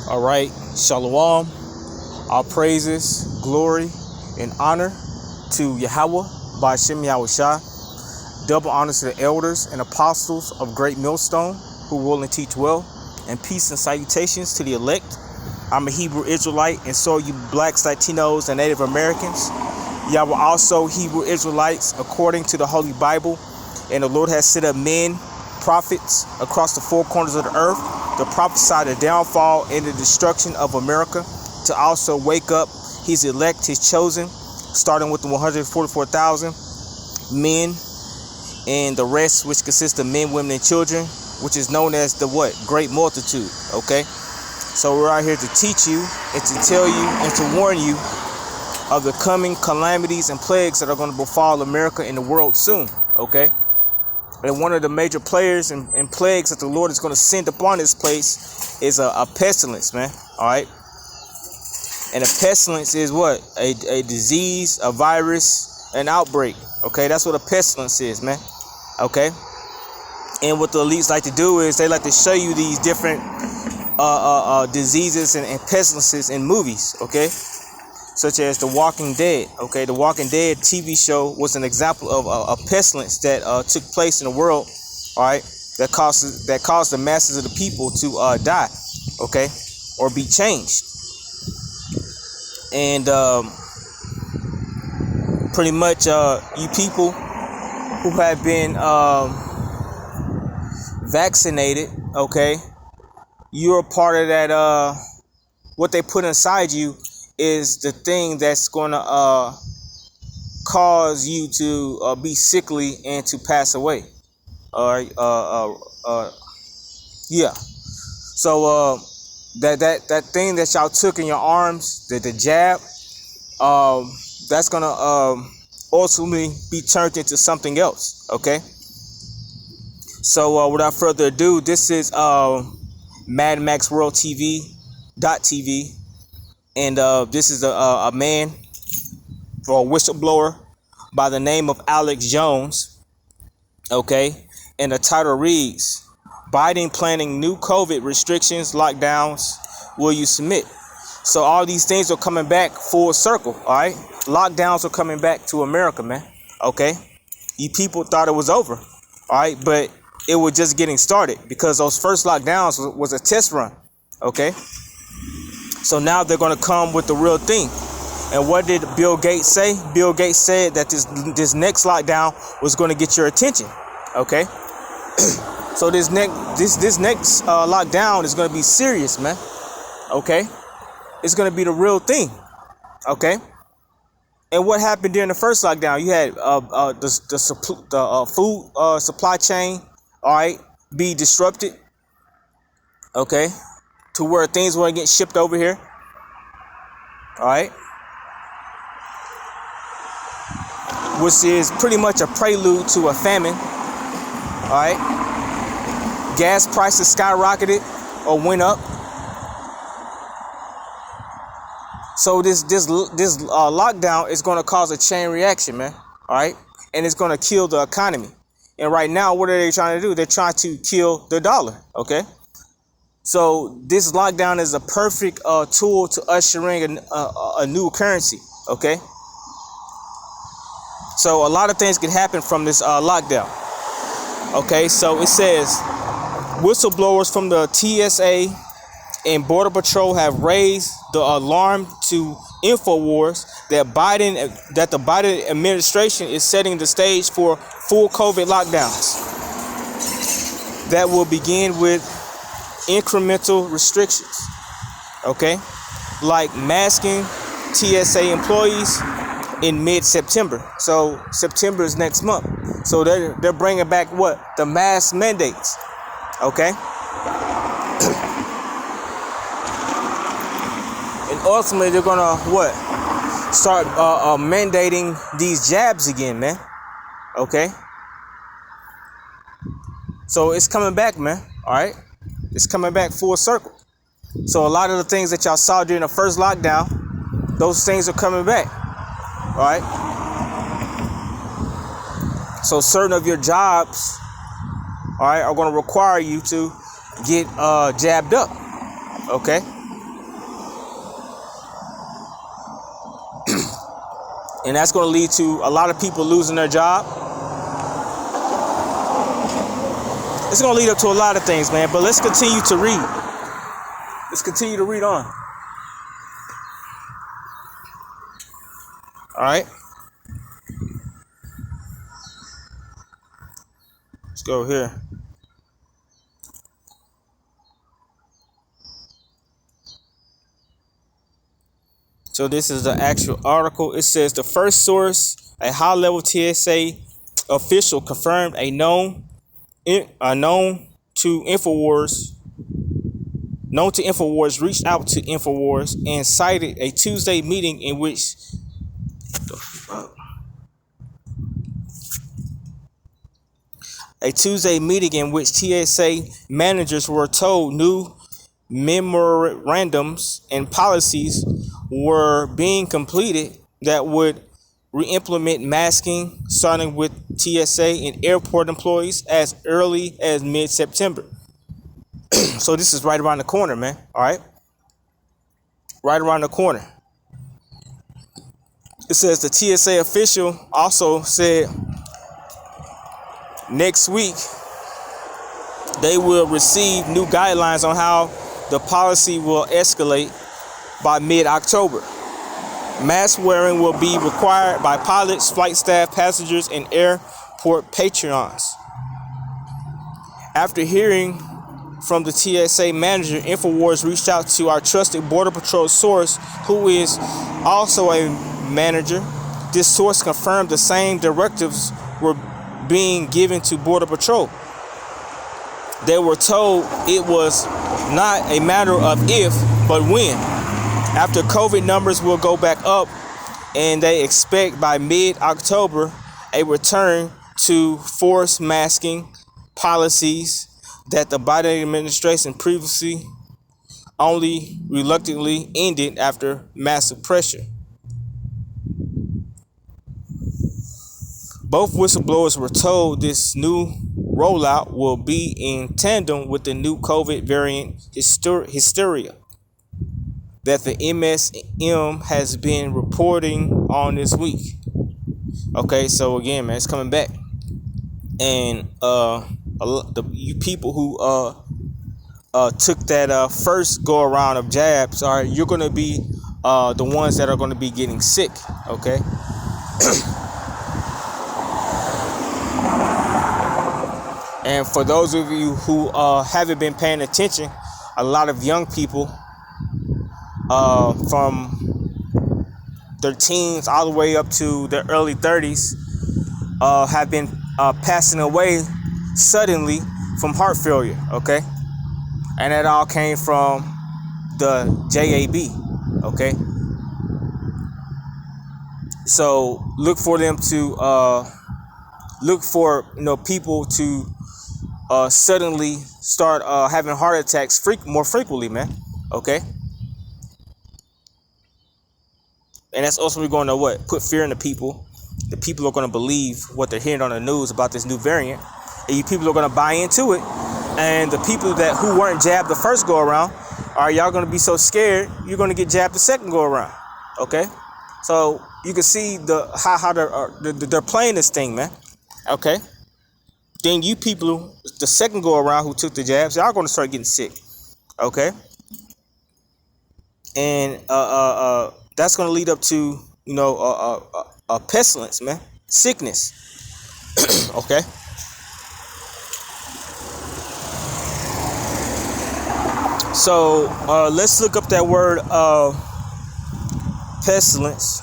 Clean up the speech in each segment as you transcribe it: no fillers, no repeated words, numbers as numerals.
All right, Shalom. All praises, glory, and honor to Yahweh by Hashem Yahushua. Double honors to the elders and apostles of Great Millstone who will and teach well. And peace and salutations to the elect. I'm a Hebrew Israelite, and so are you blacks, Latinos, and Native Americans. Y'all were also Hebrew Israelites according to the Holy Bible. And the Lord has set up men, prophets, across the four corners of the earth to prophesy the downfall and the destruction of America, to also wake up his elect, his chosen, starting with the 144,000 men and the rest, which consists of men, women, and children, which is known as the what? Great multitude. Okay? So we're out here to teach you and to tell you and to warn you of the coming calamities and plagues that are going to befall America and the world soon. Okay? And one of the major players and plagues that the Lord is going to send upon this place is a pestilence, man. All right. And a pestilence is what? A disease, a virus, an outbreak. Okay. That's what a pestilence is, man. Okay. And what the elites like to do is they like to show you these different diseases and pestilences in movies. Okay. Such as The Walking Dead. Okay, The Walking Dead TV show was an example of a pestilence that took place in the world. All right, that caused the masses of the people to die. Okay, or be changed. And pretty much, you people who have been vaccinated, okay, you're a part of that. What they put inside you is the thing that's going to cause you to be sickly and to pass away. Yeah. So that thing that y'all took in your arms, the jab, that's going to ultimately be turned into something else. Okay. So without further ado, this is Mad Max World TV.tv. And this is a man, or a whistleblower, by the name of Alex Jones. Okay. And the title reads, Biden planning new COVID restrictions, lockdowns. Will you submit? So all these things are coming back full circle. All right. Lockdowns are coming back to America, man. Okay. You people thought it was over. All right. But it was just getting started, because those first lockdowns was a test run. Okay. So now they're going to come with the real thing. And what did Bill Gates say? Bill Gates said that this next lockdown was going to get your attention. Okay. So this next lockdown is going to be serious, man. Okay. It's going to be the real thing. Okay. And what happened during the first lockdown? You had the food supply chain, all right, be disrupted. Okay. To where things were getting shipped over here. All right. Which is pretty much a prelude to a famine. All right. Gas prices skyrocketed or went up. So this lockdown is going to cause a chain reaction, man. All right. And it's going to kill the economy. And right now, what are they trying to do? They're trying to kill the dollar. Okay. So this lockdown is a perfect tool to usher in a new currency. Okay. So a lot of things can happen from this lockdown. Okay. So it says whistleblowers from the TSA and Border Patrol have raised the alarm to InfoWars that the Biden administration is setting the stage for full COVID lockdowns that will begin with incremental restrictions, okay, like masking TSA employees in mid-September. So September is next month. So they're bringing back what? The mask mandates, okay. And ultimately they're gonna what? Start mandating these jabs again, man. Okay. So it's coming back, man. All right. It's coming back full circle. So a lot of the things that y'all saw during the first lockdown, those things are coming back. All right. So certain of your jobs, all right, are going to require you to get jabbed up. Okay. And that's going to lead to a lot of people losing their job. It's going to lead up to a lot of things, man. But let's continue to read. Let's continue to read on. All right. Let's go here. So this is the actual article. It says the first source, a high-level TSA official, confirmed a known to InfoWars reached out to InfoWars and cited a Tuesday meeting in which TSA managers were told new memorandums and policies were being completed that would re-implement masking, starting with TSA and airport employees as early as mid-September. So this is right around the corner, man. All right. Right around the corner. It says the TSA official also said next week they will receive new guidelines on how the policy will escalate by mid-October. Mask wearing will be required by pilots, flight staff, passengers, and airport patrons. After hearing from the TSA manager, InfoWars reached out to our trusted Border Patrol source, who is also a manager. This source confirmed the same directives were being given to Border Patrol. They were told it was not a matter of if, but when. After COVID numbers will go back up, and they expect by mid-October a return to forced masking policies that the Biden administration previously only reluctantly ended after massive pressure. Both whistleblowers were told this new rollout will be in tandem with the new COVID variant hysteria that the MSM has been reporting on this week. Okay, so again, man, it's coming back. And you people who took that first go around of jabs, all right, you're going to be the ones that are going to be getting sick, okay? And for those of you who haven't been paying attention, a lot of young people from their teens all the way up to their early 30s have been passing away suddenly from heart failure, okay? And that all came from the JAB, okay? So look for them to look for people to suddenly start having heart attacks more frequently, man, okay? And that's also going to put fear in the people. The people are going to believe what they're hearing on the news about this new variant, and you people are going to buy into it. And the people who weren't jabbed the first go around, are y'all going to be so scared you're going to get jabbed the second go around? Okay, so you can see how they're playing this thing, man. Okay, then you people, the second go around who took the jabs, y'all going to start getting sick. Okay, and that's going to lead up to a pestilence, man, sickness. Okay. So let's look up that word pestilence.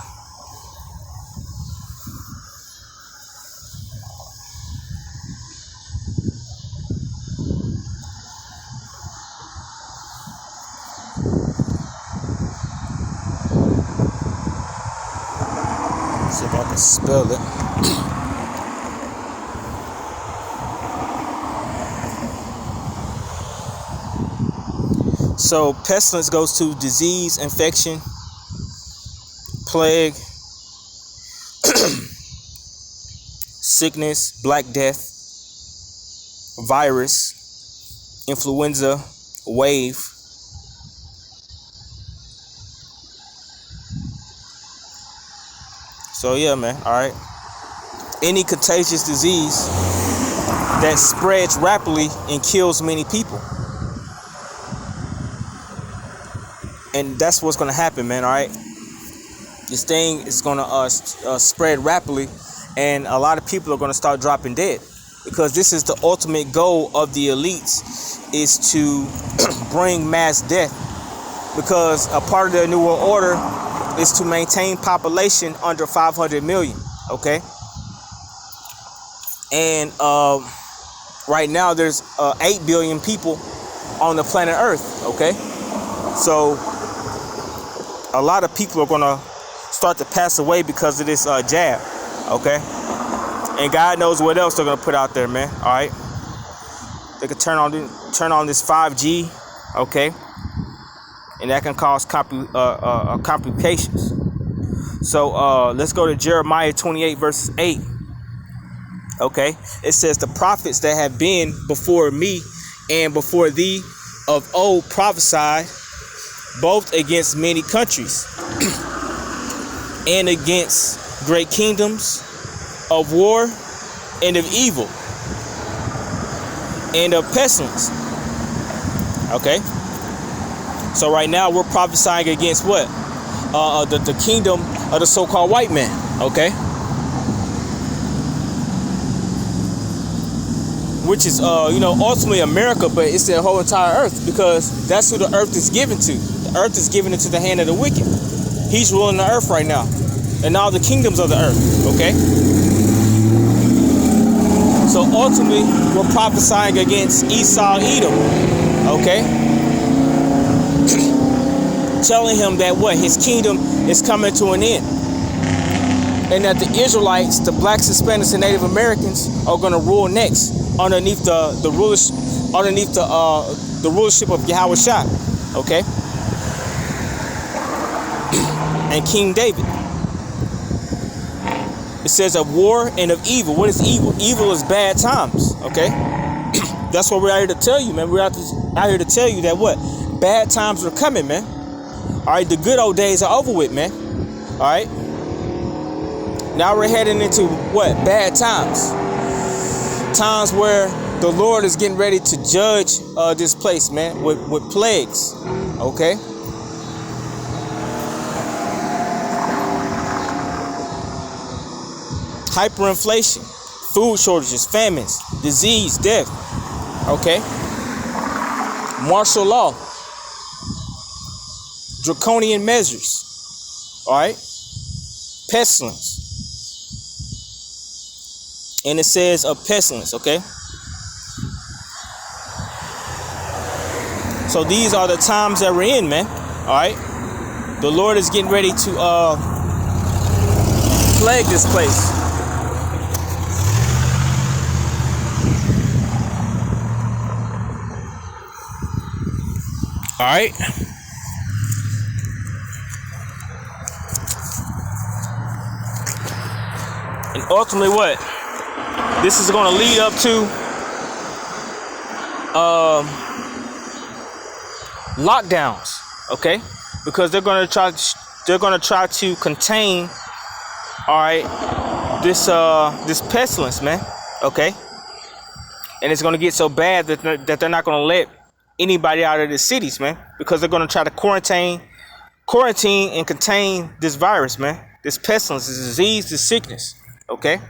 See if I can spell it. So pestilence goes to disease, infection, plague, sickness, black death, virus, influenza, wave. So yeah, man. All right. Any contagious disease that spreads rapidly and kills many people. And that's what's going to happen, man. All right. This thing is going to spread rapidly, and a lot of people are going to start dropping dead, because this is the ultimate goal of the elites, is to bring mass death, because a part of the New World Order is to maintain population under 500 million. Okay. And right now there's 8 billion people on the planet Earth. Okay. So a lot of people are going to start to pass away because of this jab. Okay. And God knows what else they're going to put out there, man. All right. They could turn on this 5G. Okay. And that can cause complications. So let's go to Jeremiah 28 verses 8. Okay. It says, the prophets that have been before me and before thee of old prophesied both against many countries and against great kingdoms, of war and of evil and of pestilence. Okay. So right now we're prophesying against what? The kingdom of the so-called white man. Okay. Which is, ultimately America, but it's the whole entire earth, because that's who the earth is given to. The earth is given into the hand of the wicked. He's ruling the earth right now, and all the kingdoms of the earth. Okay. So ultimately, we're prophesying against Esau, Edom. Okay. Telling him that what? His kingdom is coming to an end. And that the Israelites, the blacks, Hispanics, and Native Americans are going to rule next underneath the rulership of Yahweh Shah. Okay. And King David. It says of war and of evil. What is evil? Evil is bad times. Okay. That's what we're out here to tell you, man. We're out here to tell you that what? Bad times are coming, man. All right. The good old days are over with, man. All right. Now we're heading into what? Bad times. Times where the Lord is getting ready to judge this place, man, with plagues. Okay. Hyperinflation, food shortages, famines, disease, death. Okay. Martial law, draconian measures. All right. Pestilence. And it says of pestilence. Okay. So these are the times that we're in, man. All right. The Lord is getting ready to plague this place. All right. And ultimately what? This is going to lead up to lockdowns, okay? Because they're going to try to contain, all right, this pestilence, man, okay? And it's going to get so bad that they're not going to let anybody out of the cities, man, because they're going to try to quarantine and contain this virus, man, this pestilence, this disease, this sickness, okay?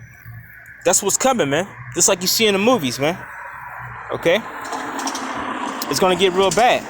That's what's coming, man. Just like you see in the movies, man. Okay? It's gonna get real bad.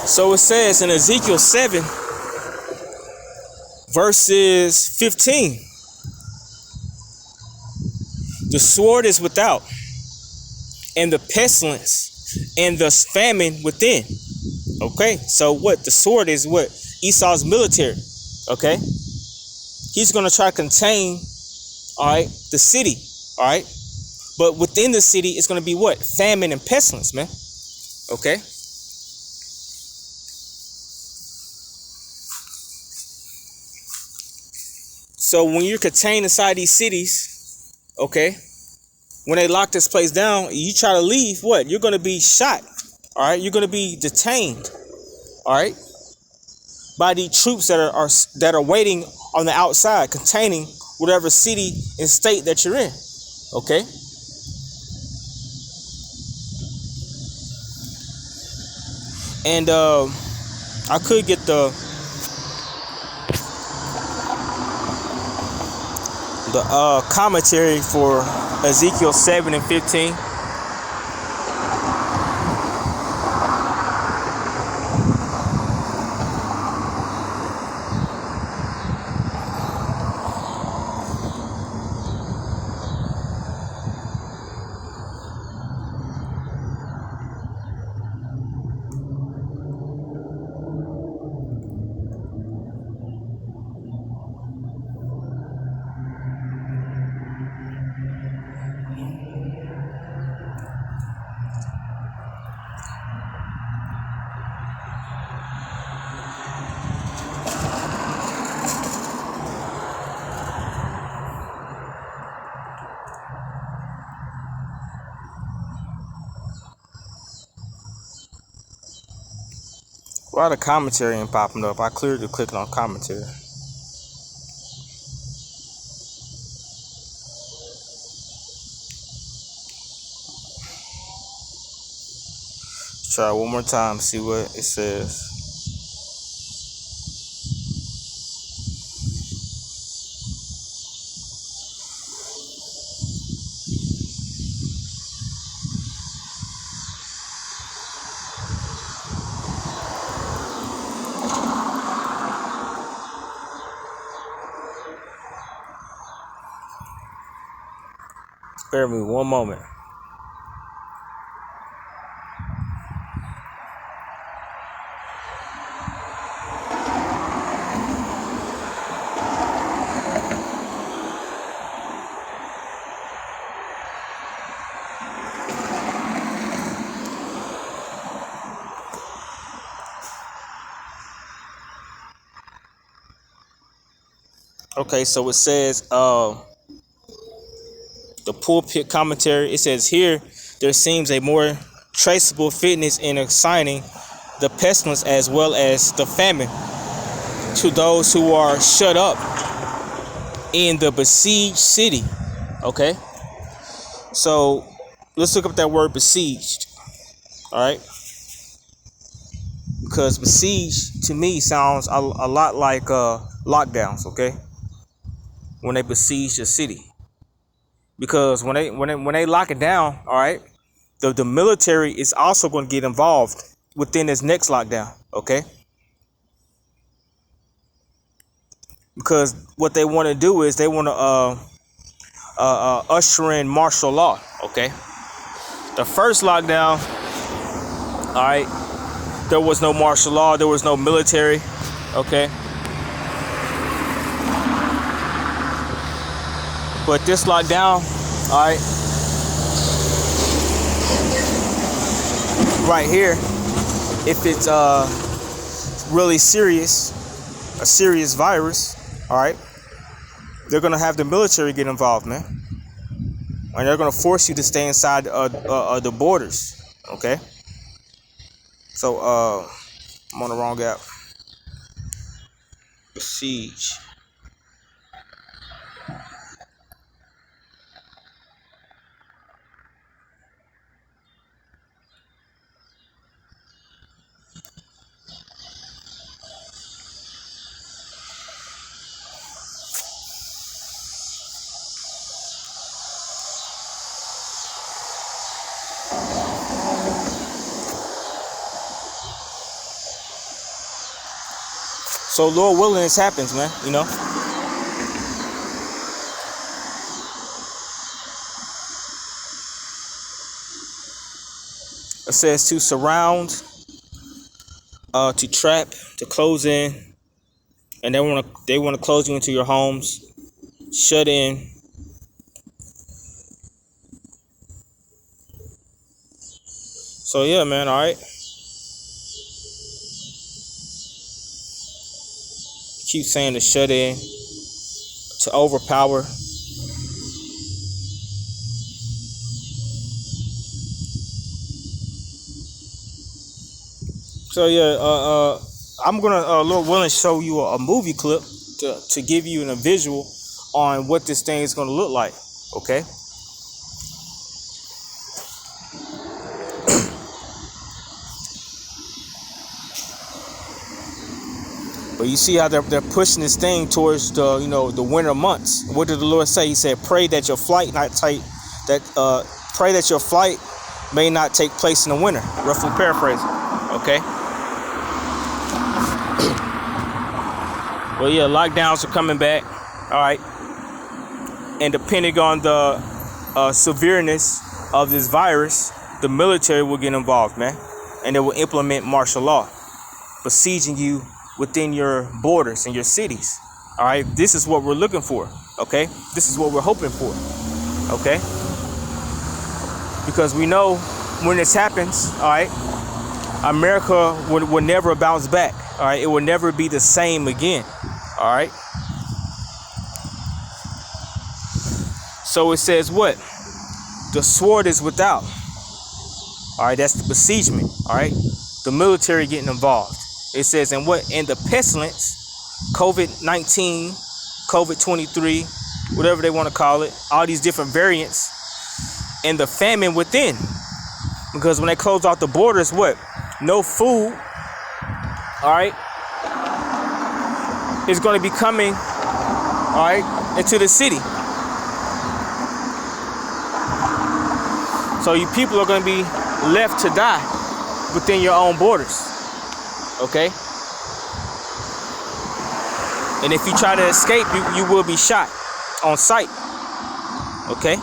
So it says in Ezekiel 7, verses 15, the sword is without, and the pestilence, and the famine within. Okay, so what? The sword is what? Esau's military. Okay, he's gonna try to contain, all right, the city, all right. But within the city, it's gonna be what? Famine and pestilence, man. Okay. So when you're contained inside these cities, okay, when they lock this place down, you try to leave, what? You're gonna be shot. All right, you're gonna be detained. All right, by the troops that are waiting on the outside, containing whatever city and state that you're in. Okay. And I could get the commentary for Ezekiel 7 and 15. Why the commentary ain't popping up? I clearly clicked on commentary. Let's try one more time, see what it says. Spare me one moment. Okay, so it says the pulpit commentary. It says here there seems a more traceable fitness in assigning the pestilence as well as the famine to those who are shut up in the besieged city. Okay, so let's look up that word besieged. All right, because besieged to me sounds a lot like lockdowns. Okay, when they besiege a city, because when they lock it down, all right, the military is also going to get involved within this next lockdown. Okay, because what they want to do is they want to usher in martial law. Okay, the first lockdown, all right, there was no martial law, there was no military. Okay, but this lockdown, all right, right here, if it's really serious, a serious virus, all right, they're gonna have the military get involved, man, and they're gonna force you to stay inside the borders. Okay, so I'm on the wrong app. Siege. So Lord willing, this happens, man. You know. It says to surround, to trap, to close in, and they want to close you into your homes, shut in. So yeah, man. All right. Keep saying to shut in, to overpower. So yeah, I'm gonna, Lord willing, show you a movie clip to give you a visual on what this thing is gonna look like. Okay. But you see how they're pushing this thing towards the winter months. What did the Lord say? He said, "Pray that your flight pray that your flight may not take place in the winter." Roughly paraphrasing. Okay. Well, yeah, lockdowns are coming back. All right. And depending on the severeness of this virus, the military will get involved, man, and they will implement martial law, besieging you within your borders and your cities. All right, this is what we're looking for. Okay, this is what we're hoping for. Okay, because we know when this happens, all right, America will never bounce back. All right, it will never be the same again. All right. So it says what? The sword is without. All right, that's the besiegement. All right, the military getting involved. It says, and what? In the pestilence, COVID-19, COVID-23, whatever they want to call it, all these different variants, and the famine within. Because when they close off the borders, what? No food, all right, is going to be coming, all right, into the city. So you people are going to be left to die within your own borders. Okay? And if you try to escape, you will be shot on sight. Okay?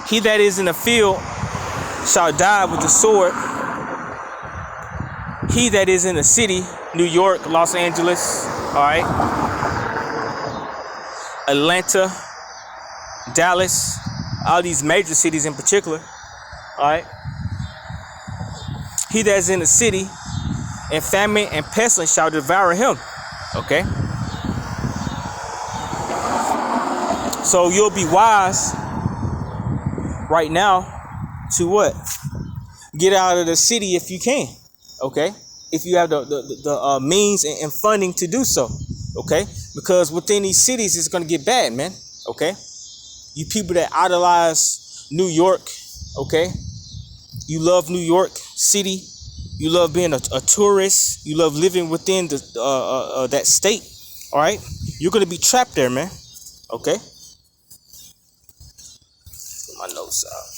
He that is in the field shall die with the sword. He that is in the city, New York, Los Angeles, all right, Atlanta, Dallas, all these major cities in particular, all right, he that is in the city, and famine and pestilence shall devour him. Okay? So you'll be wise right now to what? Get out of the city if you can. Okay? If you have the means and funding to do so. Okay? Because within these cities, it's going to get bad, man. Okay? You people that idolize New York. Okay? You love New York City. You love being a tourist. You love living within that state. All right? You're going to be trapped there, man. Okay? Get my notes out.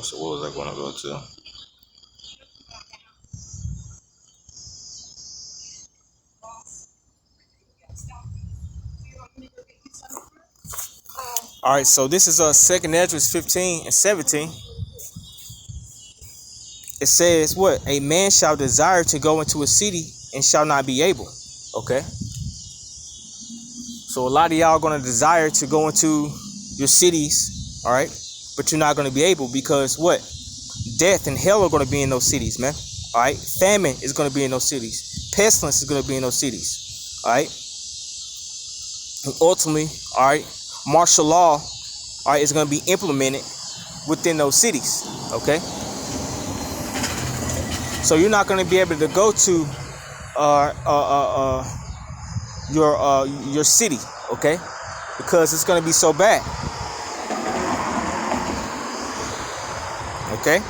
So what was I going to go to? All right, so this is 2nd Ezra 15 and 17. It says what? A man shall desire to go into a city and shall not be able. Okay. So a lot of y'all are going to desire to go into your cities, all right? But you're not going to be able because what? Death and hell are going to be in those cities, man. All right? Famine is going to be in those cities. Pestilence is going to be in those cities. All right? And ultimately, all right, martial law, all right, is going to be implemented within those cities. Okay? So you're not going to be able to go to your city, okay? Because it's going to be so bad. Okay?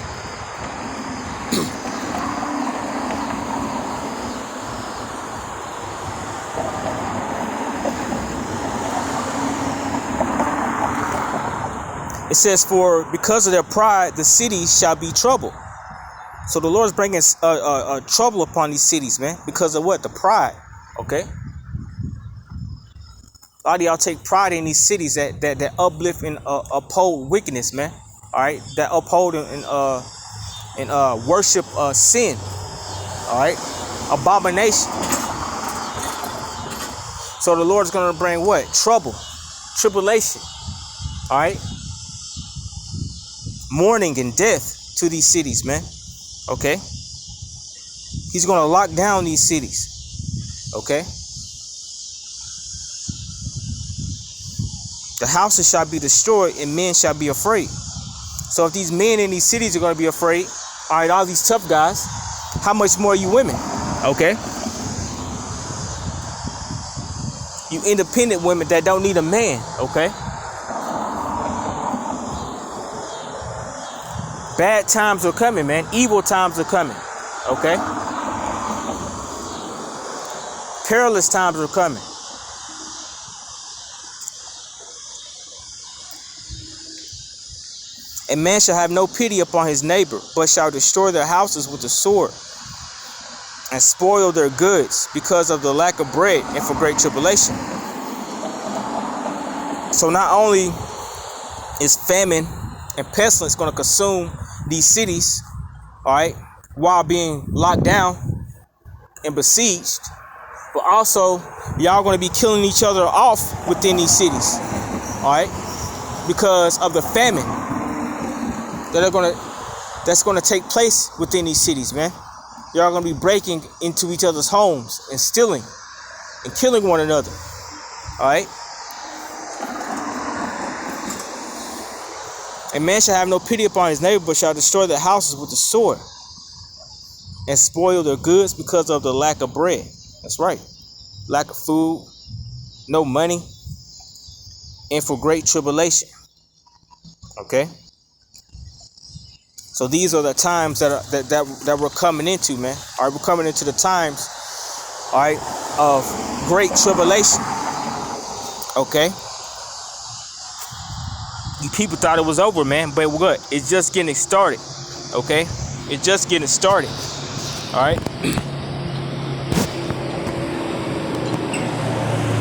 It says, for because of their pride, the cities shall be troubled. So the Lord is bringing trouble upon these cities, man, because of what? The pride. Okay. A lot of y'all take pride in these cities that uplift and uphold wickedness, man. All right, that uphold and worship sin. All right, abomination. So the Lord's gonna bring what? Trouble, tribulation. All right, mourning and death to these cities, man. Okay, He's gonna lock down these cities. Okay. The houses shall be destroyed and men shall be afraid. So if these men in these cities are going to be afraid, all right, all these tough guys, how much more you women? Okay. You independent women that don't need a man. Okay. Bad times are coming, man. Evil times are coming. Okay. Perilous times are coming. And man shall have no pity upon his neighbor, but shall destroy their houses with the sword and spoil their goods because of the lack of bread and for great tribulation. So not only is famine and pestilence going to consume these cities, all right, while being locked down and besieged, but also y'all going to be killing each other off within these cities, all right, because of the famine that's gonna take place within these cities, man. Y'all gonna be breaking into each other's homes and stealing and killing one another. All right. And man shall have no pity upon his neighbor, but shall destroy their houses with the sword and spoil their goods because of the lack of bread. That's right. Lack of food, no money, and for great tribulation. Okay. So these are the times that we're coming into, man. All right, we're coming into the times, all right, of great tribulation. Okay. You people thought it was over, man, but what? It's just getting started. Okay, it's just getting started. All right.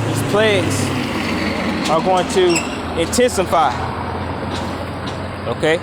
These plagues are going to intensify. Okay.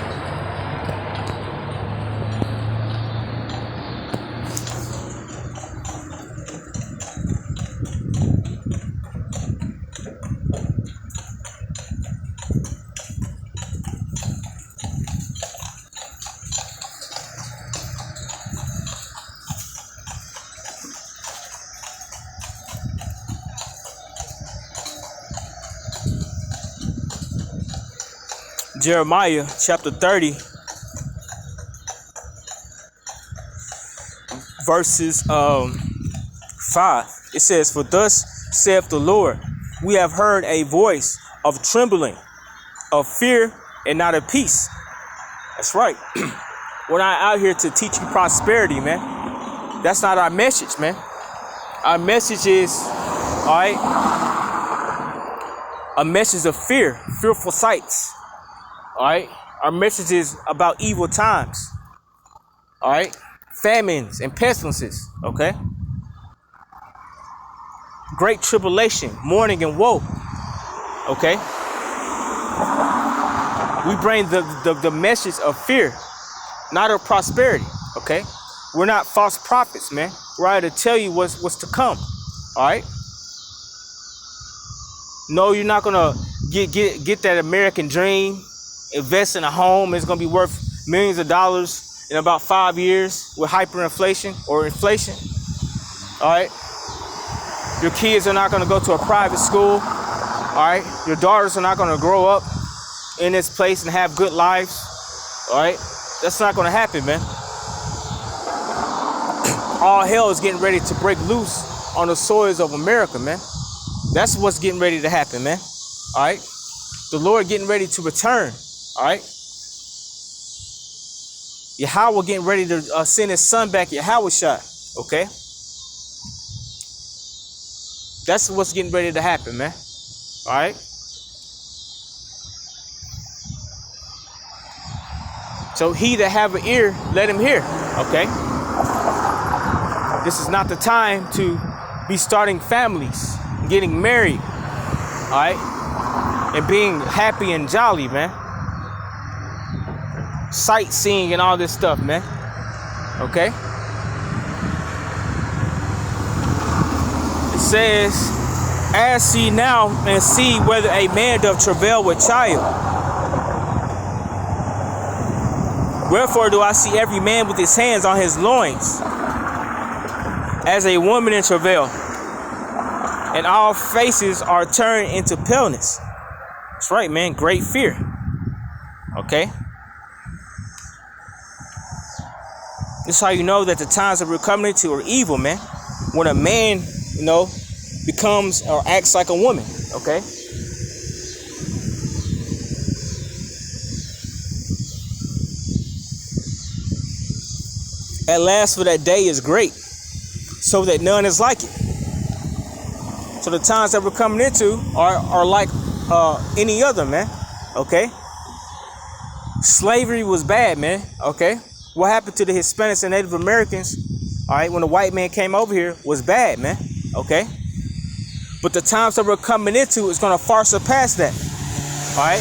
Jeremiah chapter 30, verses 5. It says, for thus saith the Lord, we have heard a voice of trembling, of fear, and not of peace. That's right. We're not out here to teach you prosperity, man. That's not our message, man. Our message is, all right, a message of fear, fearful sights. All right. Our message is about evil times. All right. Famines and pestilences. Okay. Great tribulation, mourning and woe. Okay. We bring the message of fear, not of prosperity. Okay. We're not false prophets, man. We're out to tell you what's to come. All right. No, you're not gonna get that American dream. Invest in a home. It's going to be worth millions of dollars in about 5 years with hyperinflation or inflation. All right. Your kids are not going to go to a private school. All right. Your daughters are not going to grow up in this place and have good lives. All right. That's not going to happen, man. All hell is getting ready to break loose on the soils of America, man. That's what's getting ready to happen, man. All right. The Lord getting ready to return. All right. Yahweh getting ready to send his son back, Yahweh shot. Okay. That's what's getting ready to happen, man. All right. So he that have an ear, let him hear. Okay. This is not the time to be starting families, getting married, all right, and being happy and jolly, man. Sightseeing and all this stuff, man. Okay. It says, ask ye now and see whether a man doth travail with child. Wherefore do I see every man with his hands on his loins, as a woman in travail, and all faces are turned into paleness. That's right, man. Great fear. Okay. This is how you know that the times that we're coming into are evil, man. When a man, becomes or acts like a woman. Okay. At last, for that day is great, so that none is like it. So the times that we're coming into are like any other, man. Okay. Slavery was bad, man. Okay. What happened to the Hispanics and Native Americans, all right, when the white man came over here was bad, man. Okay. But the times that we're coming into is going to far surpass that. All right.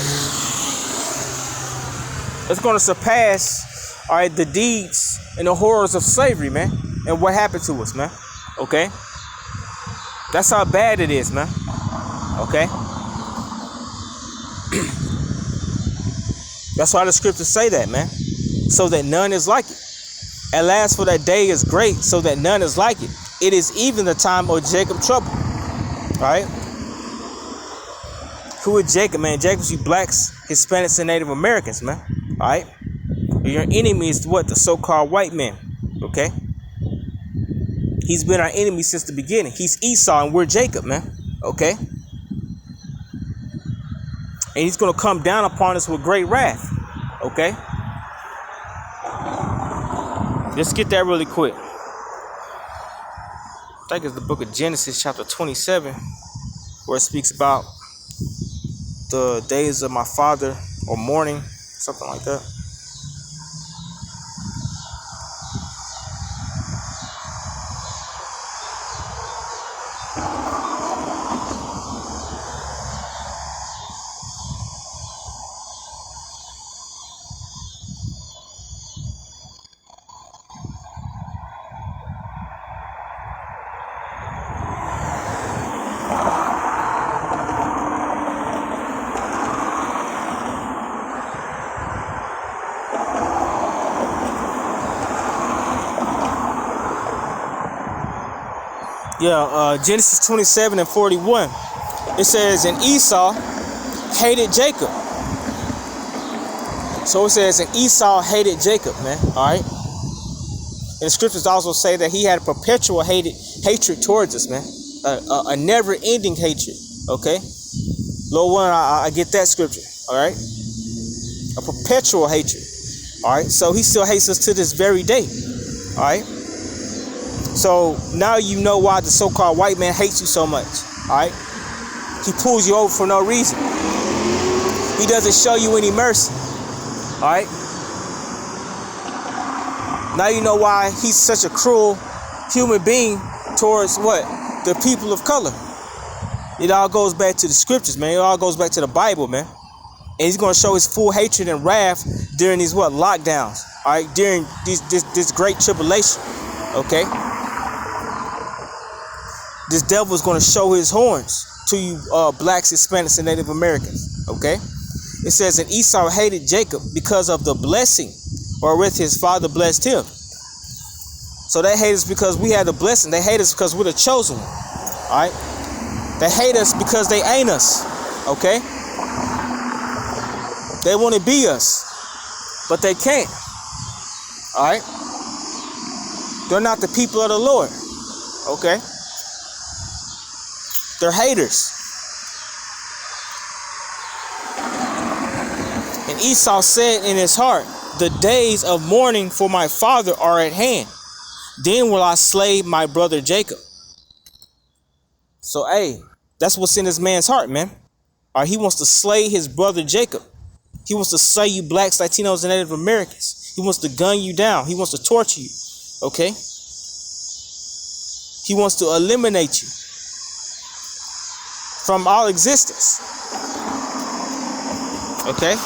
It's going to surpass, all right, the deeds and the horrors of slavery, man, and what happened to us, man. Okay. That's how bad it is, man. Okay. That's why the scriptures say that, man. So that none is like it. At last, for that day is great, so that none is like it. It is even the time of Jacob trouble. All right. Who is Jacob, man? Jacob's you blacks, Hispanics, and Native Americans, man. All right. Your enemy is what? The so-called white man. Okay. He's been our enemy since the beginning. He's Esau and we're Jacob, man. Okay. And he's going to come down upon us with great wrath. Okay. Let's get that really quick. I think it's the book of Genesis, chapter 27, where it speaks about the days of my father, or mourning, something like that. Genesis 27 and 41. It says, and Esau hated Jacob. So it says, and Esau hated Jacob, man. All right. And the scriptures also say that he had a perpetual hatred towards us, man. A never-ending hatred. Okay. Lord one, I get that scripture. All right. A perpetual hatred. All right. So he still hates us to this very day. All right. So now you know why the so-called white man hates you so much. All right. He pulls you over for no reason. He doesn't show you any mercy. All right. Now you know why he's such a cruel human being towards what? The people of color. It all goes back to the scriptures, man. It all goes back to the Bible, man. And he's going to show his full hatred and wrath during these lockdowns. All right. During this great tribulation. Okay. This devil is going to show his horns to you blacks, Hispanics, and Native Americans. Okay. It says, and Esau hated Jacob because of the blessing wherewith his father blessed him. So they hate us because we had the blessing. They hate us because we're the chosen one. All right. They hate us because they ain't us. Okay. They want to be us, but they can't. All right. They're not the people of the Lord. Okay. They're haters. And Esau said in his heart, the days of mourning for my father are at hand. Then will I slay my brother Jacob. So, hey, that's what's in this man's heart, man. All right, he wants to slay his brother Jacob. He wants to slay you blacks, Latinos, and Native Americans. He wants to gun you down. He wants to torture you. Okay? He wants to eliminate you from all existence. Okay?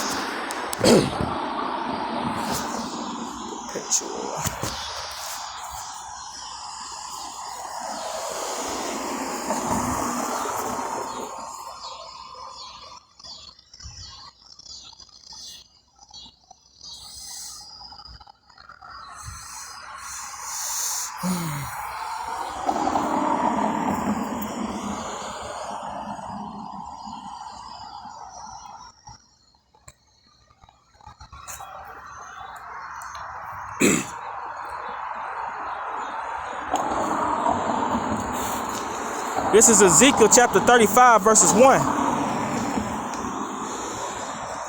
This is Ezekiel chapter 35, verses 1.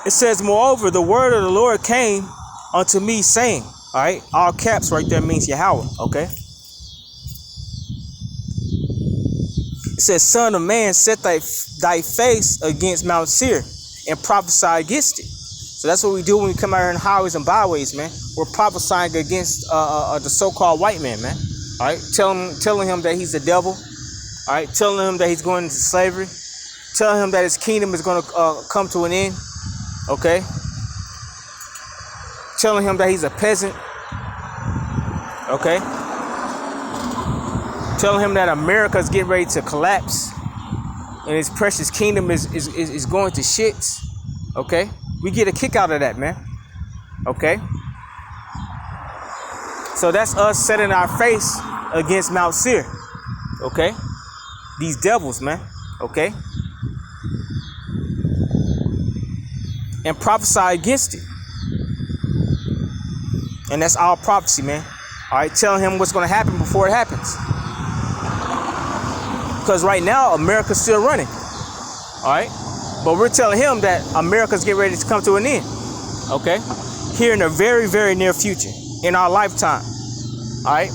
It says, moreover, the word of the Lord came unto me, saying, all right, all caps right there means Yahweh, okay? It says, son of man, set thy face against Mount Seir and prophesy against it. So that's what we do when we come out here in highways and byways, man. We're prophesying against the so-called white man, man. All right, telling him that he's the devil. All right, telling him that he's going into slavery, telling him that his kingdom is going to come to an end, okay? Telling him that he's a peasant, okay? Telling him that America is getting ready to collapse and his precious kingdom is going to shits, okay? We get a kick out of that, man, okay? So that's us setting our face against Mount Seir, okay? These devils, man, okay? And prophesy against it. And that's all prophecy, man. All right, telling him what's going to happen before it happens. Because right now, America's still running. All right? But we're telling him that America's getting ready to come to an end. Okay? Here in the very, very near future. In our lifetime. All right?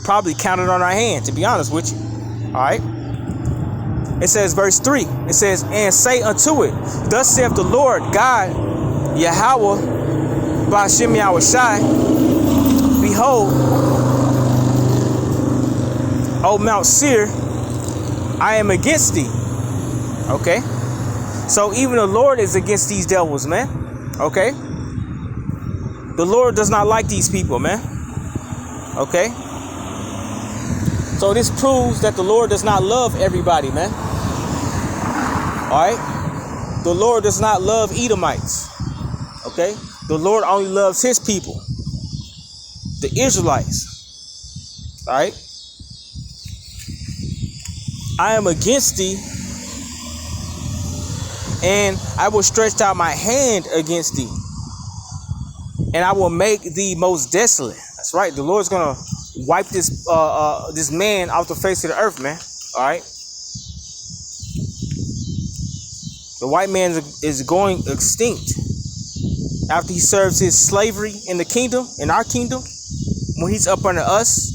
Probably counted on our hand, to be honest with you. All right. It says, verse 3. It says, and say unto it, thus saith the Lord God, Yahweh, Ba'ashem Yahushai, behold, O Mount Seir, I am against thee. Okay. So even the Lord is against these devils, man. Okay. The Lord does not like these people, man. Okay. So this proves that the Lord does not love everybody, man. All right? The Lord does not love Edomites. Okay? The Lord only loves his people. The Israelites. All right? I am against thee, and I will stretch out my hand against thee, and I will make thee most desolate. That's right. The Lord's going to wipe this man off the face of the earth, man. All right. The white man is going extinct after he serves his slavery in the kingdom, in our kingdom, when he's up under us.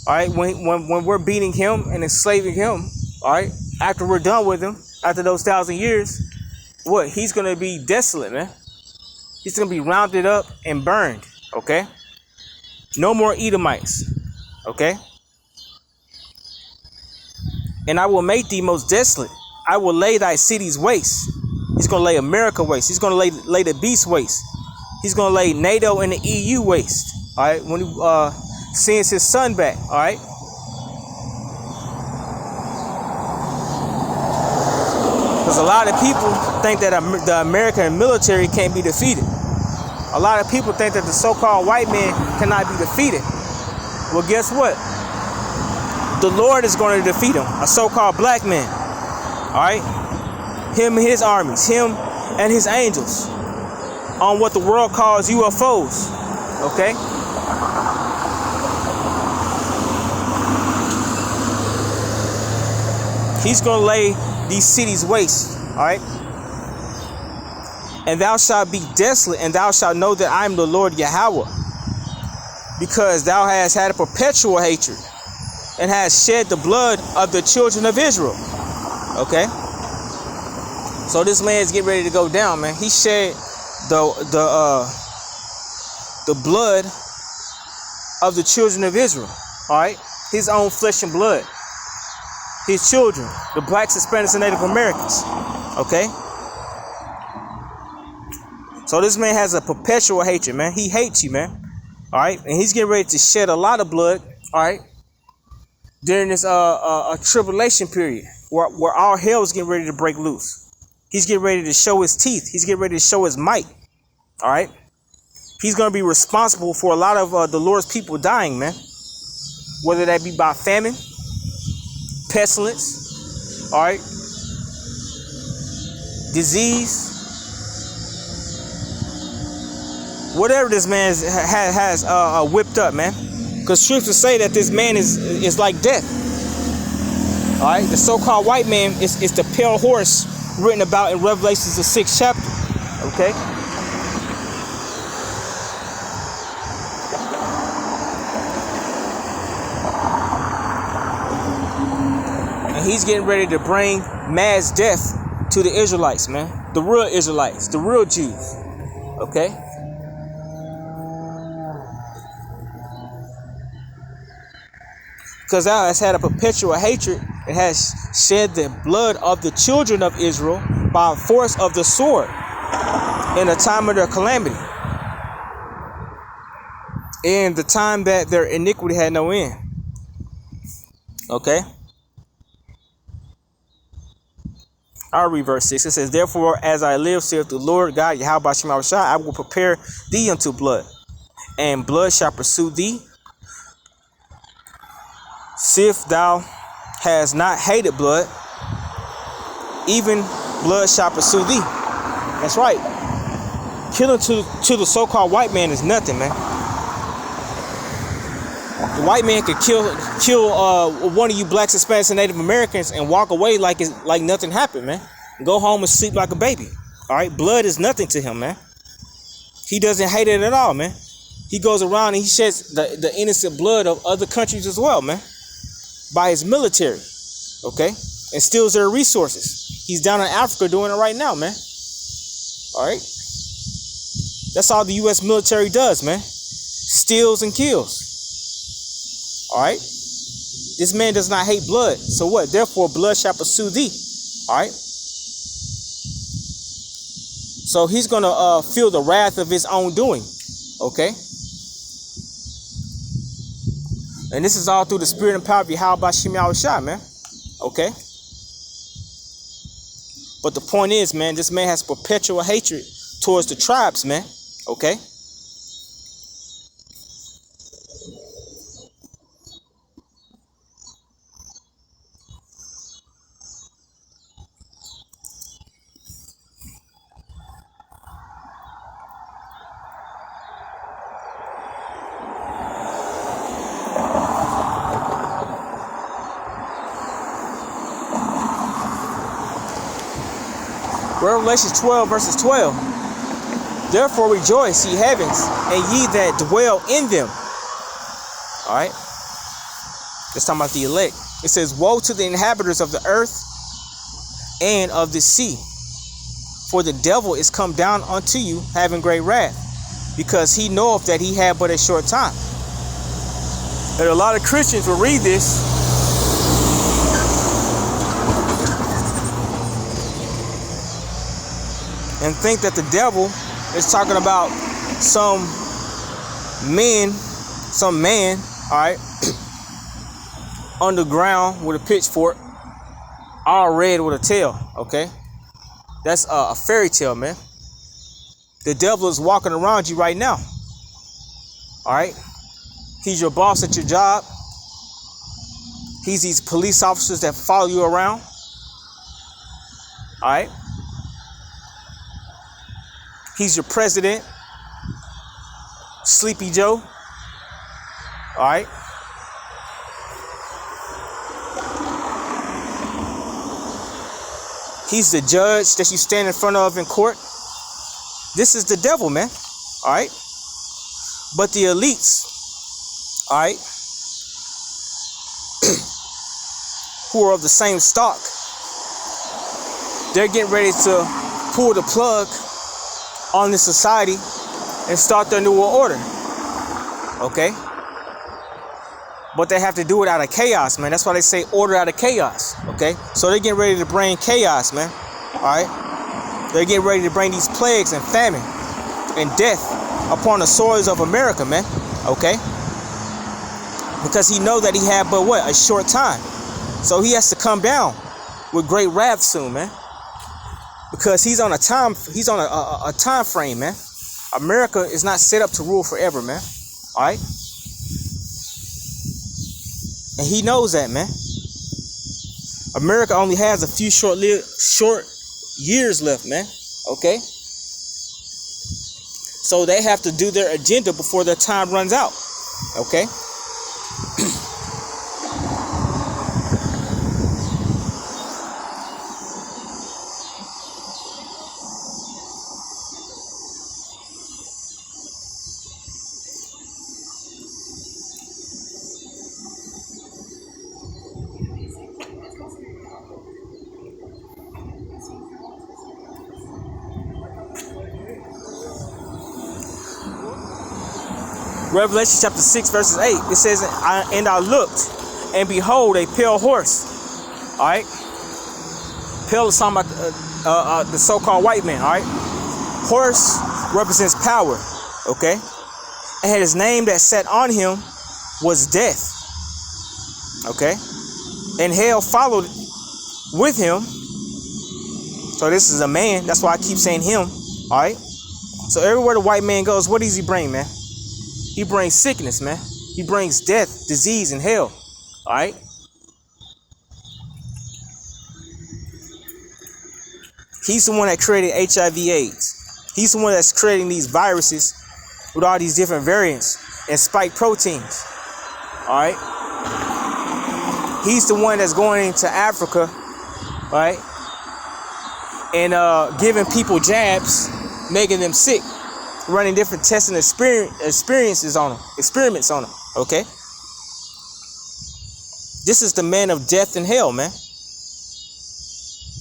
All right. When we're beating him and enslaving him. All right. After we're done with him, after those 1,000 years, what? He's going to be desolate, man. He's going to be rounded up and burned. Okay. No more Edomites, okay? And I will make thee most desolate. I will lay thy cities waste. He's going to lay America waste. He's going to lay the beast waste. He's going to lay NATO and the EU waste, all right? When he sends his son back, all right? Because a lot of people think that the American military can't be defeated. A lot of people think that the so-called white man cannot be defeated. Well, guess what? The Lord is going to defeat him. A so-called black man. All right? Him and his armies. Him and his angels. On what the world calls UFOs. Okay? He's going to lay these cities waste. All right? And thou shalt be desolate, and thou shalt know that I am the Lord Yahweh, because thou hast had a perpetual hatred, and hast shed the blood of the children of Israel. Okay. So this man is getting ready to go down, man. He shed the blood of the children of Israel. All right. His own flesh and blood. His children, the blacks, Hispanics, and Native Americans. Okay. So this man has a perpetual hatred, man. He hates you, man. All right. And he's getting ready to shed a lot of blood. All right. During this tribulation period where all hell is getting ready to break loose. He's getting ready to show his teeth. He's getting ready to show his might. All right. He's going to be responsible for a lot of the Lord's people dying, man. Whether that be by famine, pestilence, all right, disease, whatever this man has whipped up, man. Because scriptures say that this man is like death. All right, the so-called white man is the pale horse written about in Revelations, the 6th chapter. Okay. And he's getting ready to bring mass death to the Israelites, man. The real Israelites, the real Jews. Okay. Because thou hast had a perpetual hatred, and has shed the blood of the children of Israel by force of the sword in the time of their calamity, in the time that their iniquity had no end. Okay. I'll read verse 6. It says, therefore, as I live, saith the Lord God, Yahweh Shem Shai, I will prepare thee unto blood, and blood shall pursue thee. Sith thou hast not hated blood, even blood shall pursue thee. That's right. Killing to the so-called white man is nothing, man. The white man could kill one of you blacks, Hispanics, and Native Americans and walk away like nothing happened, man. Go home and sleep like a baby. All right, blood is nothing to him, man. He doesn't hate it at all, man. He goes around and he sheds the innocent blood of other countries as well, man. By his military, okay, and steals their resources. He's down in Africa doing it right now, man. All right, that's all the U.S. military does, man. Steals and kills. All right, this man does not hate blood. So what? Therefore, blood shall pursue thee. All right. So he's gonna feel the wrath of his own doing. Okay. And this is all through the spirit and power of Yahweh Shem Shai, man. Okay. But the point is, man, this man has perpetual hatred towards the tribes, man. Okay. Revelation 12, verses 12. Therefore rejoice, ye heavens, and ye that dwell in them. All right. Let's talk about the elect. It says, woe to the inhabitants of the earth and of the sea, for the devil is come down unto you, having great wrath, because he knoweth that he had but a short time. And a lot of Christians will read this and think that the devil is talking about some man, all right, underground with a pitchfork, all red with a tail. Okay, that's a fairy tale, man. The devil is walking around you right now. All right, he's your boss at your job. He's these police officers that follow you around. All right. He's your president, Sleepy Joe. All right. He's the judge that you stand in front of in court. This is the devil, man. All right. But the elites, all right, who are of the same stock, they're getting ready to pull the plug on this society and start their new world order. Okay? But they have to do it out of chaos, man. That's why they say order out of chaos. Okay? So they're getting ready to bring chaos, man. Alright? They're getting ready to bring these plagues and famine and death upon the soils of America, man. Okay? Because he know that he had but what? A short time. So he has to come down with great wrath soon, man. Because he's on a time frame, man. America is not set up to rule forever, man. Alright? And he knows that, man. America only has a few short years left, man. Okay? So they have to do their agenda before their time runs out. Okay? Revelation chapter 6 verses 8, it says, and I looked, and behold, a pale horse. All right? Pale is talking about the so-called white man. All right? Horse represents power. Okay? And his name that sat on him was Death. Okay? And hell followed with him. So this is a man. That's why I keep saying him. All right? So everywhere the white man goes, what does he bring, man? He brings sickness, man. He brings death, disease, and hell. All right? He's the one that created HIV/AIDS. He's the one that's creating these viruses with all these different variants and spike proteins. All right? He's the one that's going into Africa, right? And giving people jabs, making them sick. Running different tests and experiments on them. Okay? This is the man of death and hell, man.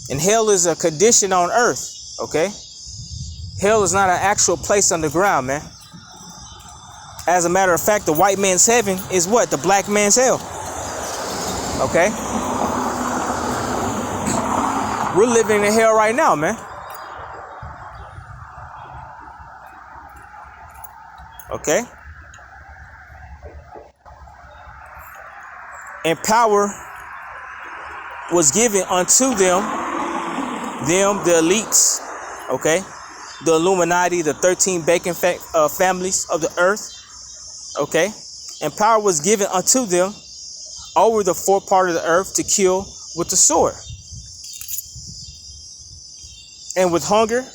And hell is a condition on earth. Okay? Hell is not an actual place underground, man. As a matter of fact, the white man's heaven is what? The black man's hell. Okay? We're living in hell right now, man. Okay? And power was given unto them, the elites, okay? The Illuminati, the 13 Bacon families of the earth, okay? And power was given unto them over the fourth part of the earth to kill with the sword. And with hunger,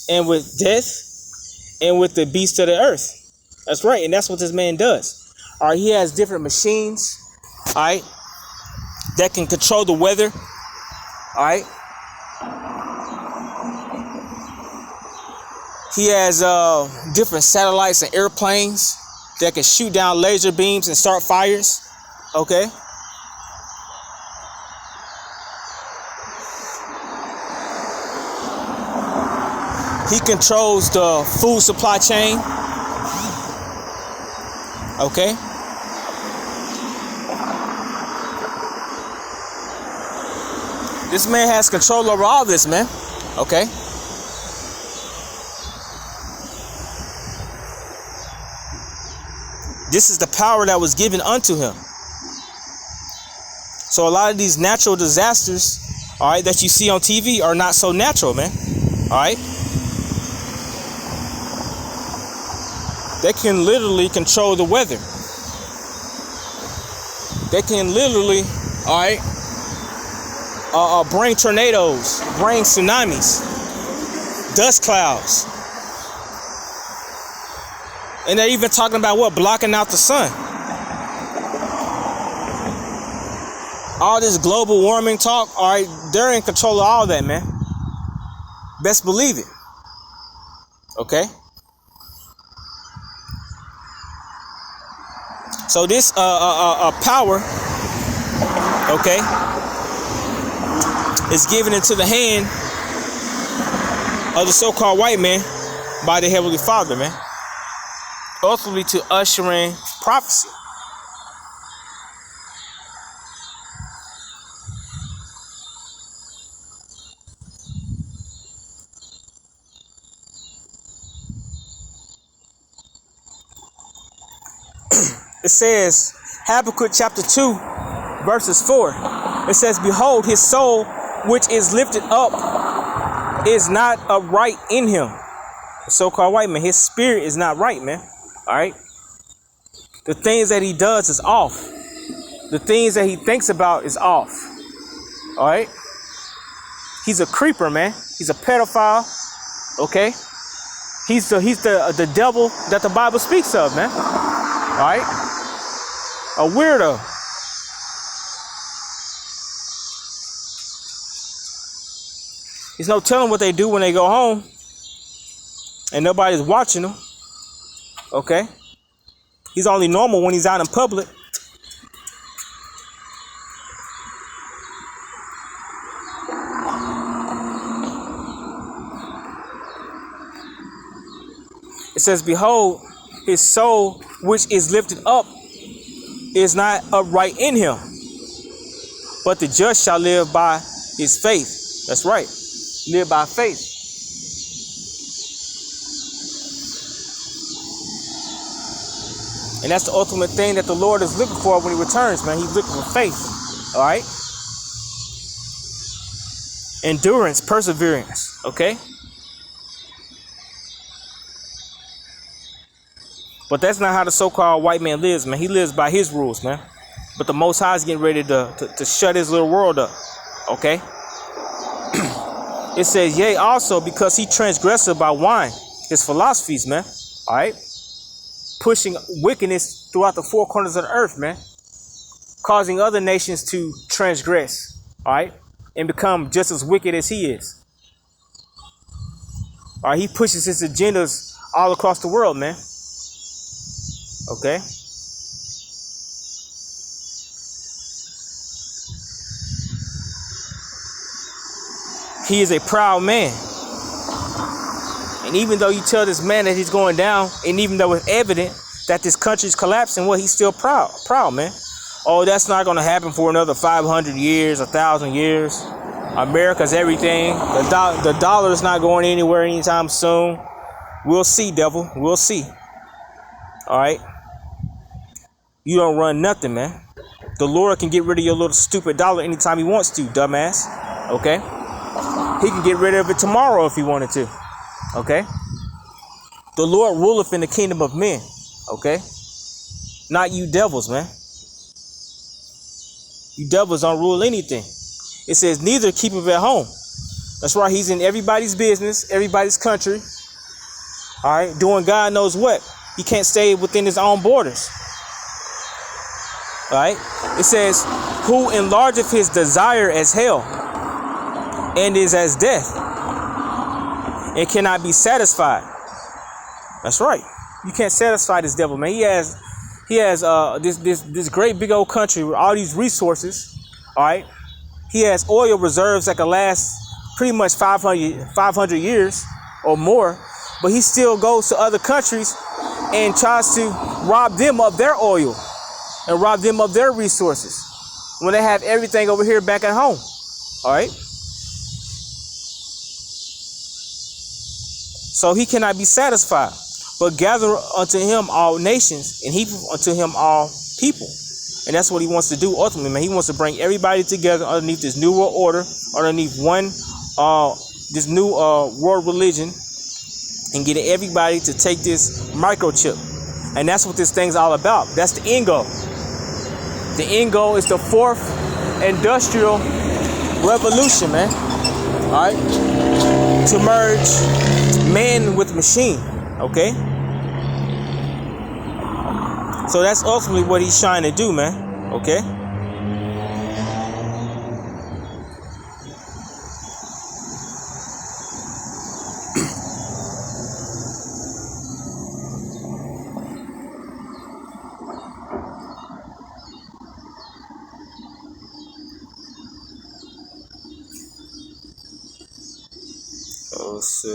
and with death, and with the beast of the earth. That's right, and that's what this man does. All right, he has different machines, all right, that can control the weather, all right. He has different satellites and airplanes that can shoot down laser beams and start fires, okay. He controls the food supply chain. Okay. This man has control over all this, man. Okay. This is the power that was given unto him. So a lot of these natural disasters, all right, that you see on TV are not so natural, man. All right. They can literally control the weather. They can literally, all right, bring tornadoes, bring tsunamis, dust clouds. And they're even talking about what? Blocking out the sun. All this global warming talk, all right, they're in control of all that, man. Best believe it. Okay? So this power, okay, is given into the hand of the so-called white man by the Heavenly Father, man. Ultimately to usher in prophecy. It says, Habakkuk chapter 2, verses 4. It says, behold, his soul, which is lifted up, is not upright in him. The so-called white man, his spirit is not right, man. All right? The things that he does is off. The things that he thinks about is off. All right? He's a creeper, man. He's a pedophile. Okay? He's the devil that the Bible speaks of, man. All right? A weirdo. There's no telling what they do when they go home and nobody's watching them. Okay? He's only normal when he's out in public. It says, behold, his soul, which is lifted up, is not upright in him, but the just shall live by his faith. That's right. Live by faith. And that's the ultimate thing that the Lord is looking for when he returns, man. He's looking for faith. All right? Endurance, perseverance. Okay? But that's not how the so-called white man lives, man. He lives by his rules, man. But the Most High is getting ready to shut his little world up. Okay? It says, yea, also because he transgressed by wine, his philosophies, man. All right? Pushing wickedness throughout the four corners of the earth, man. Causing other nations to transgress. All right? And become just as wicked as he is. All right? He pushes his agendas all across the world, man. Okay? He is a proud man. And even though you tell this man that he's going down, and even though it's evident that this country's collapsing, well, he's still proud, man. Oh, that's not going to happen for another 500 years, 1,000 years. America's everything. The dollar's not going anywhere anytime soon. We'll see, devil. We'll see. All right? You don't run nothing, man. The Lord can get rid of your little stupid dollar anytime he wants to, dumbass. Okay? He can get rid of it tomorrow if he wanted to. Okay? The Lord ruleth in the kingdom of men. Okay? Not you devils, man. You devils don't rule anything. It says neither keepeth at home. That's right. He's in everybody's business, everybody's country. All right? Doing God knows what. He can't stay within his own borders. All right? It says, who enlargeth his desire as hell and is as death and cannot be satisfied. That's right. You can't satisfy this devil, man. He has this great big old country with all these resources. All right. He has oil reserves that can last pretty much 500 years or more, but he still goes to other countries and tries to rob them of their oil and rob them of their resources when they have everything over here back at home. All right. So he cannot be satisfied, but gather unto him all nations and heap unto him all people. And that's what he wants to do ultimately, man. He wants to bring everybody together underneath this new world order, underneath this new world religion, and get everybody to take this microchip. And that's what this thing's all about. That's the end goal. The end goal is the fourth industrial revolution, man. All right? To merge man with machine. Okay? So that's ultimately what he's trying to do, man. Okay? let's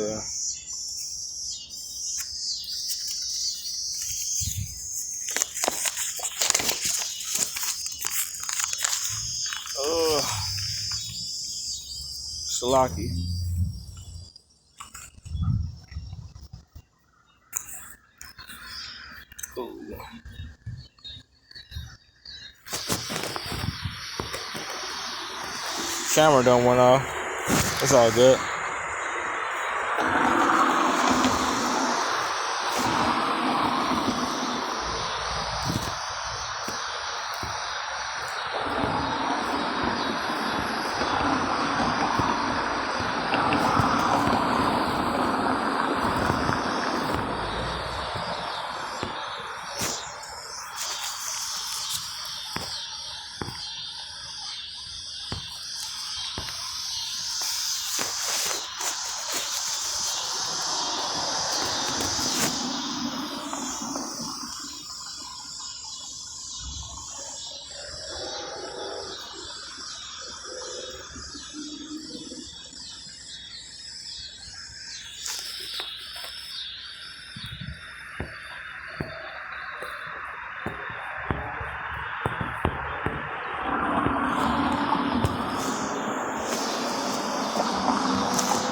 Salaki. Camera done went off. It's all good.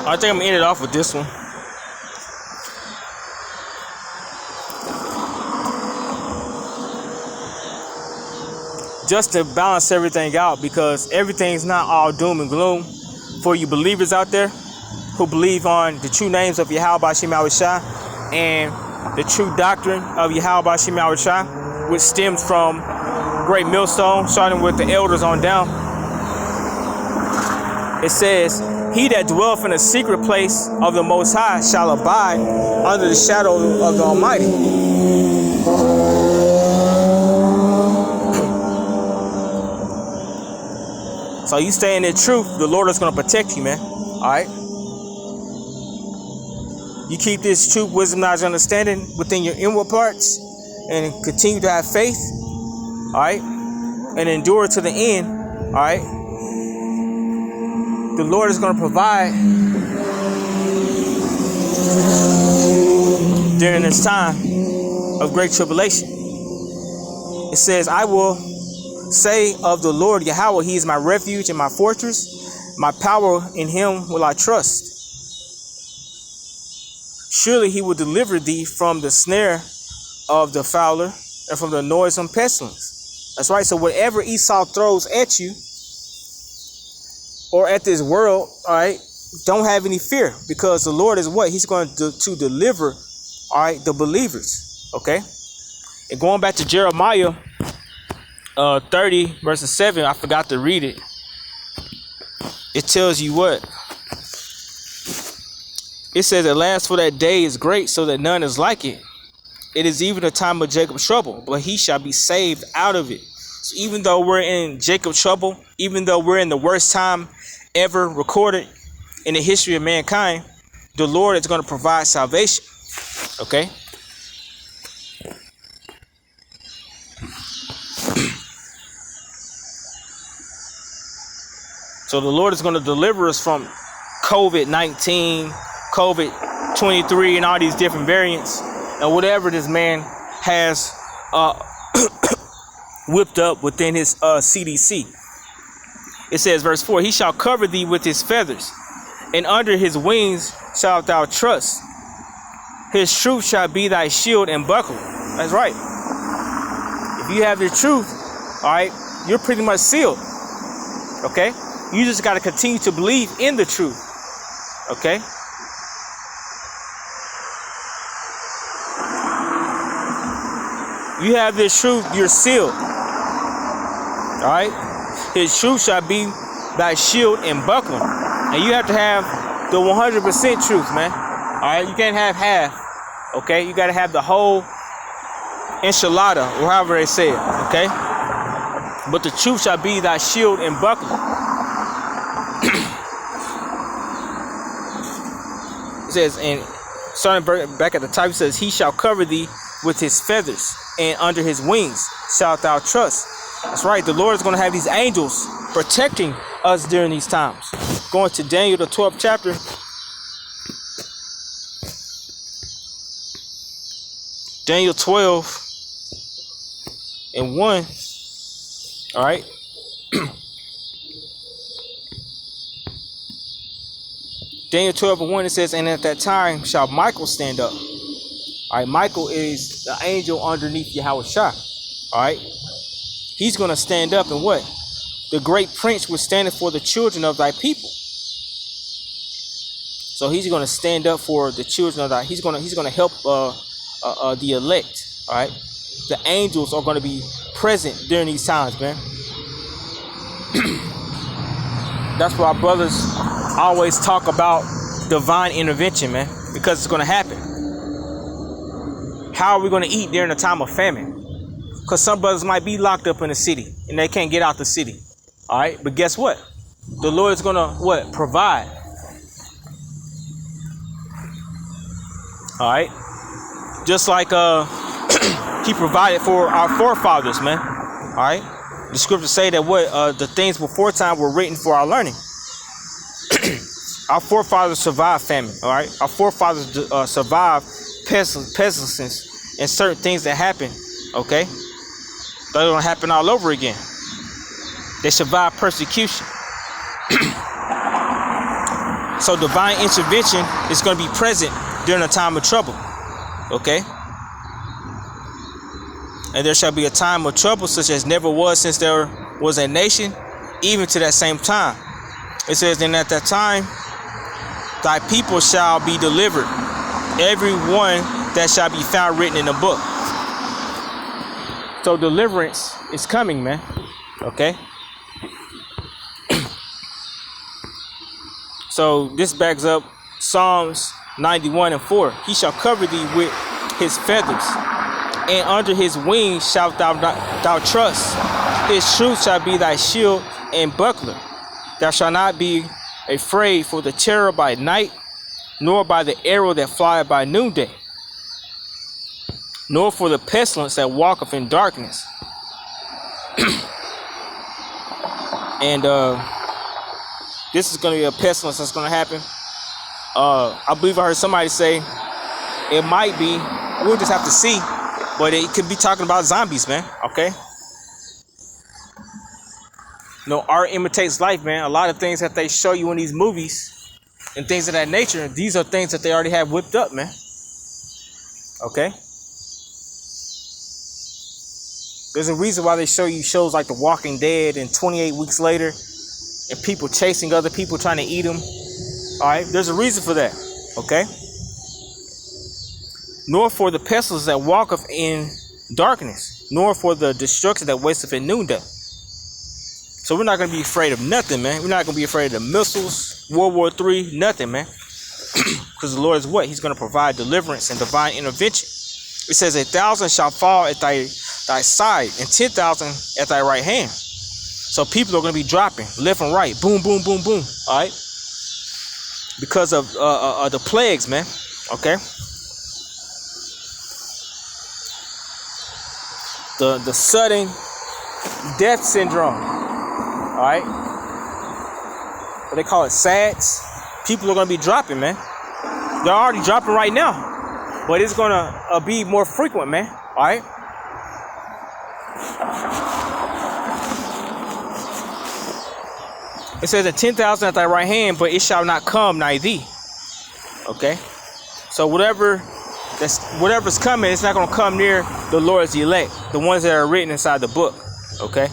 I think I'm gonna end it off with this one. Just to balance everything out, because everything's not all doom and gloom for you believers out there who believe on the true names of Yahweh B'Shem Yahushua and the true doctrine of Yahweh B'Shem Yahushua, which stems from Great Millstone, starting with the elders on down. It says, "He that dwelleth in the secret place of the Most High shall abide under the shadow of the Almighty." So you stay in the truth, the Lord is going to protect you, man. All right? You keep this truth, wisdom, knowledge, understanding within your inward parts and continue to have faith, all right? And endure to the end, all right? The Lord is going to provide during this time of great tribulation. It says, "I will say of the Lord Yahweh, He is my refuge and my fortress. My power, in Him will I trust. Surely He will deliver thee from the snare of the fowler and from the noisome pestilence." That's right. So whatever Esau throws at you or at this world, all right, don't have any fear, because the Lord is what? He's going to deliver, all right, the believers. Okay. And going back to Jeremiah 30 verses 7, I forgot to read it. It tells you what? It says, "At last, for that day is great, so that none is like it. It is even a time of Jacob's trouble, but he shall be saved out of it." So even though we're in Jacob's trouble, even though we're in the worst time ever recorded in the history of mankind, the Lord is going to provide salvation. Okay? So the Lord is going to deliver us from COVID-19, COVID-23, and all these different variants, and whatever this man has whipped up within his CDC. It says, verse 4, "He shall cover thee with his feathers, and under his wings shalt thou trust. His truth shall be thy shield and buckler." That's right. If you have the truth, all right, you're pretty much sealed. Okay? You just got to continue to believe in the truth. Okay? You have this truth, you're sealed. All right? His truth shall be thy shield and buckler. And you have to have the 100% truth, man. All right? You can't have half. Okay? You got to have the whole enchilada, or however they say it. Okay? But the truth shall be thy shield and buckler. It says, and starting back at the top, it says, "He shall cover thee with his feathers, and under his wings shalt thou trust." That's right. The Lord is going to have these angels protecting us during these times. Going to Daniel, the 12th chapter. Daniel 12:1. All right. Daniel 12:1, it says, and at that time shall Michael stand up. All right, Michael is the angel underneath Yahweh Shah. All right. He's going to stand up, and what? The great prince was standing for the children of thy people. So he's going to stand up for the children of thy. He's going to help the elect. All right. The angels are going to be present during these times, man. That's why our brothers always talk about divine intervention, man, because it's going to happen. How are we going to eat during a time of famine? Because some brothers might be locked up in the city and they can't get out the city. All right. But guess what? The Lord is going to what? Provide. All right. Just like he provided for our forefathers, man. All right. The scriptures say that what the things before time were written for our learning. Our forefathers survived famine. All right. Our forefathers survived pestilences and certain things that happen. Okay. They're going to happen all over again. They survived persecution. So divine intervention is going to be present during a time of trouble. Okay. And there shall be a time of trouble such as never was since there was a nation, even to that same time. It says, and at that time, thy people shall be delivered, every one that shall be found written in the book. So deliverance is coming, man. Okay. So this backs up Psalms 91:4. He shall cover thee with his feathers, and under his wings shalt thou trust. His truth shall be thy shield and buckler. Thou shalt not be afraid for the terror by night, nor by the arrow that flieth by noonday, nor for the pestilence that walketh in darkness. And this is going to be a pestilence that's going to happen. I believe I heard somebody say it might be. We'll just have to see. But it could be talking about zombies, man. Okay. No, art imitates life, man. A lot of things that they show you in these movies and things of that nature, these are things that they already have whipped up, man. Okay. There's a reason why they show you shows like The Walking Dead and 28 Weeks Later and people chasing other people trying to eat them. All right. There's a reason for that. Okay. Nor for the pestilence that walketh in darkness, nor for the destruction that wasteth at noonday. So we're not going to be afraid of nothing, man. We're not going to be afraid of the missiles, World War III, nothing, man. Because the Lord is what? He's going to provide deliverance and divine intervention. It says 1,000 shall fall at thy side and 10,000 at thy right hand. So people are going to be dropping left and right. Boom, boom, boom, boom. All right. Because of the plagues, man. Okay. The sudden death syndrome. All right. What they call it, SADS. People are going to be dropping, man. They're already dropping right now. But it's going to be more frequent, man. All right. It says that 10,000 at thy right hand, but it shall not come nigh thee. Okay. So whatever's coming, it's not going to come near the Lord's elect, the ones that are written inside the book. Okay.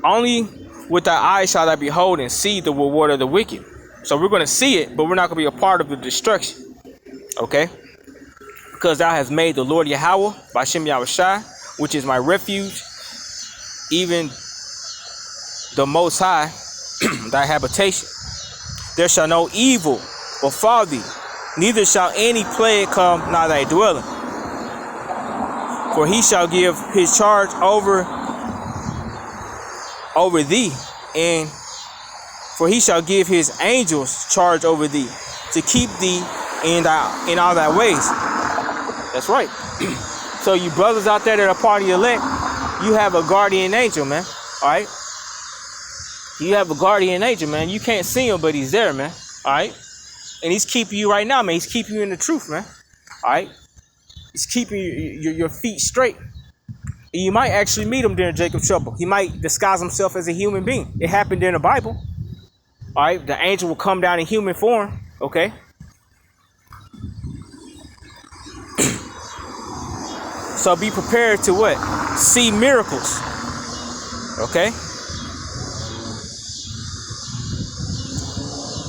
Only with thy eyes shall thou behold and see the reward of the wicked. So we're going to see it, but we're not going to be a part of the destruction. Okay. Because thou hast made the Lord Yahweh by Shem Yahweh Shai, which is my refuge, even the Most High, thy habitation. There shall no evil befall thee, neither shall any plague come nigh thy dwelling. For he shall give his charge over thee, and for he shall give his angels charge over thee, to keep thee in all thy ways. That's right. So you brothers out there that are part of the elect, you have a guardian angel, man. All right. You have a guardian angel, man. You can't see him, but he's there, man. All right. And he's keeping you right now, man. He's keeping you in the truth, man. All right, he's keeping your feet straight. And you might actually meet him during Jacob's trouble. He might disguise himself as a human being. It happened in the Bible. All right, the angel will come down in human form. Okay. So be prepared to what? See miracles. Okay.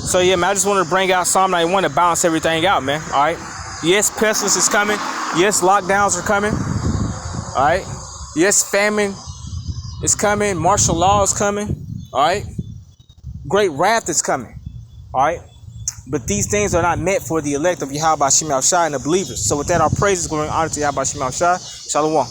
So yeah, man, I just wanted to bring out Psalm 91 to balance everything out, man. All right. Yes, pestilence is coming. Yes, lockdowns are coming. All right. Yes, famine is coming. Martial law is coming. All right. Great wrath is coming. All right. But these things are not meant for the elect of Yahweh Shem Shai and the believers. So with that, our praises, glory, and honor to Yahweh Shem Shai. Shalom.